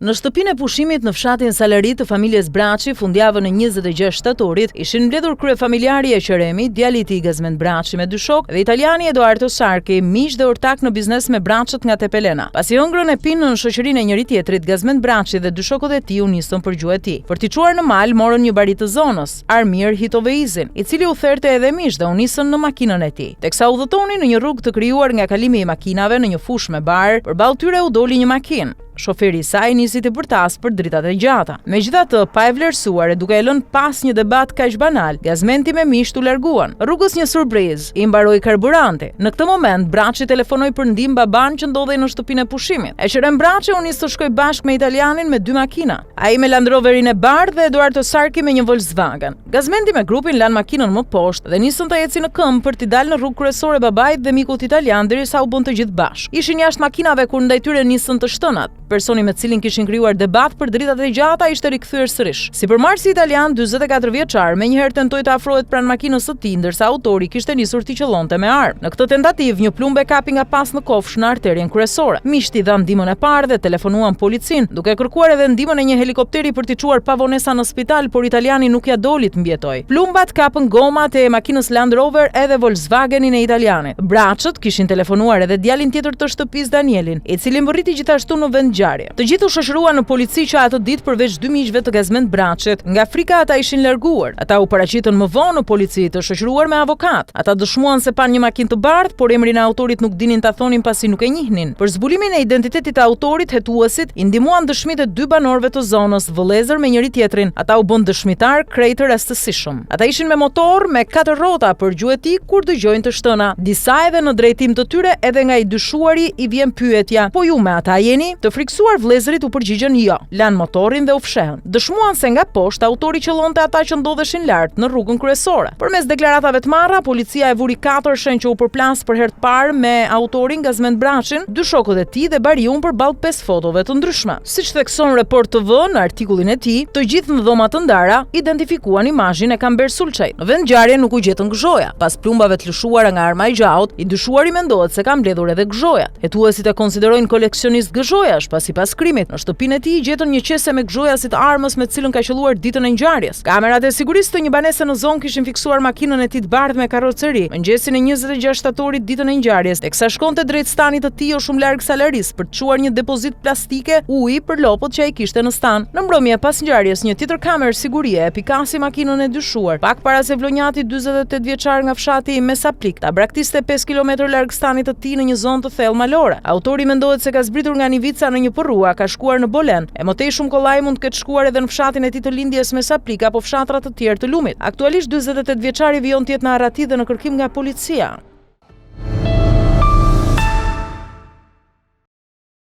Në shtëpinë e pushimit në fshatin Salarit të familjes Braçi, fundjavën e 26 shtatorit, ishin mbledhur kryefamiljari e Qeremi, djali i tij Gazmend Braçi me dy shok dhe italiani Edoardo Sarki, miq dhe ortak në biznes me Braçët nga Tepelena. Pasi ëngrën e pinë në shoqërinë e njëri tjetrit, Gazmend Braçi dhe dy shokët e tij u nisën për gjuhë e tij. Për t'i çuar në mal, morën një bari të zonës, Armir Hitoveizin, i cili u therte edhe miq dhe u nisën në makinën e tij. Teksa udhëtonin në një rrugë të krijuar nga kalimi i makinave në një fushë me bar, përballë tyre u doli një makinë. Shoferi i saj nisi të bërtas për dritat e gjata. Megjithatë, pa e vlerësuar e duke e lënë pas një debat kaq banal, Gazmendi me miqt u larguan. Rrugës një surprizë, i mbaroi karburanti. Në këtë moment, Braçi telefonoi për ndihmë baban që ndodhej në shtëpinë e pushimit. Qerem Braçi u nis të shkojë bashkë me italianin me dy makina. Ai me Land Roverin e bardhë dhe Edoardo Sarki me një Volkswagen. Gazmendi me grupin lanë makinën më poshtë dhe nisën të ecin në këmbë për t'i dalë në rrugë kryesore babait dhe mikut italian derisa u bën të gjithë bashkë. Ishin jashtë makinave kur ndaj tyre nisën të shtënat. Personi me cilin kishin krijuar debat për dritat e gjata ishte rikthyer sërish. Sipërmarrësi italian, 44 vjeçar, menjëherë tentoi të afrohet pranë makinës së tij, ndërsa autori kishte nisur t'i qëllonte me armë. Në këtë tentativë, një plumbe kapi nga pas në kofsh në arterien kryesore. Miqti dha ndihmën e parë dhe telefonuan policin, duke kërkuar edhe ndihmën e një helikopteri për t'i çuar pa vonesa në spital, por italiani nuk ja doli të mbijetoj. Plumbat kapën gomat e makinës Land Rover edhe Volkswagenin e italianit. Braçët kishin telefonuar edhe djalin tjetër të shtëpisë Danielin, i cili mbërriti gjithashtu në vend ngjarje. Të gjithë u shoqëruan në polici që atë ditë përveç dy miqve të Gazmend Braçit. Nga frika ata ishin larguar. Ata u paraqitën më vonë në polici të shoqëruar me avokat. Ata dëshmuan se pan një makinë të bardhë, por emrin e autorit nuk dinin ta thonin pasi nuk e njihnin. Për zbulimin e identitetit të autorit, hetuesit i ndihmuan dëshmitë e dy banorëve të zonës, vëllezër me njëri tjetrin. Ata u bën dëshmitar krejt të rastësishëm. Ata ishin me motor me 4 rrota për gjuhë e tij kur dëgjojnë të shtëna. Disa edhe në drejtim të tyre, edhe nga i dyshuari i vjen pyetja: "Po ju me ata jeni?" Të friksuar vëllezërit u përgjigjen jo, lanë motorin dhe u fshehën. Dëshmuan se nga poshtë autori qëllonte ata që ndodheshin lart në rrugën kryesore. Përmes deklaratave të marra, policia e vuri 4 shenjë që u përplas për herë të parë me autorin Gazmend Braçin, dy shokët e tij dhe bariun përballë 5 fotove të ndryshme. Siç thekson Report TV në artikullin e tij, të gjithë në dhoma të ndara identifikuan imazhin e Kamber Sulçaj. Në vend ngjarje nuk u gjetën gëzhoja. Pas plumbave të lëshuara nga arma e gjaut, i dyshuari mendohet se ka mbledhur edhe gëzhojat. Hetuesit e konsiderojnë koleksionist gëzhojash, pasi pas krimit në shtëpinë e tij gjetën një qese me gëzhoja si të armës me të cilën ka qelluar ditën e ngjarjes. Kamerat e sigurisë të një banese në zonë kishin fiksuar makinën e tij të bardhë me karroceri mëngjesin e 26 shtatorit ditën e ngjarjes, teksa shkonte drejt stanit të tij jo shumë larg Salaris për të çuar një depozit plastike uji për lopët që ai kishte në stan. Në mbrëmje pas ngjarjes, një tjetër kamerë sigurie e pikasi makinën e dyshuar, pak para se vlonjati 48 vjeçar nga fshati Mesaplik ta braktiste 5 kilometër larg stanit të tij në një zonë të thellë malore. Autori mendohet se ka zbritur nga Nivica në një porrua, ka shkuar në Bolen. E mëtej shumë kollaj mund të ketë shkuar edhe në fshatin e tij të lindjes Mesaplik apo fshatra të tjerë të lumit. Aktualisht 48 vjeçari vijon të jetë në Arati dhe në kërkim nga policia.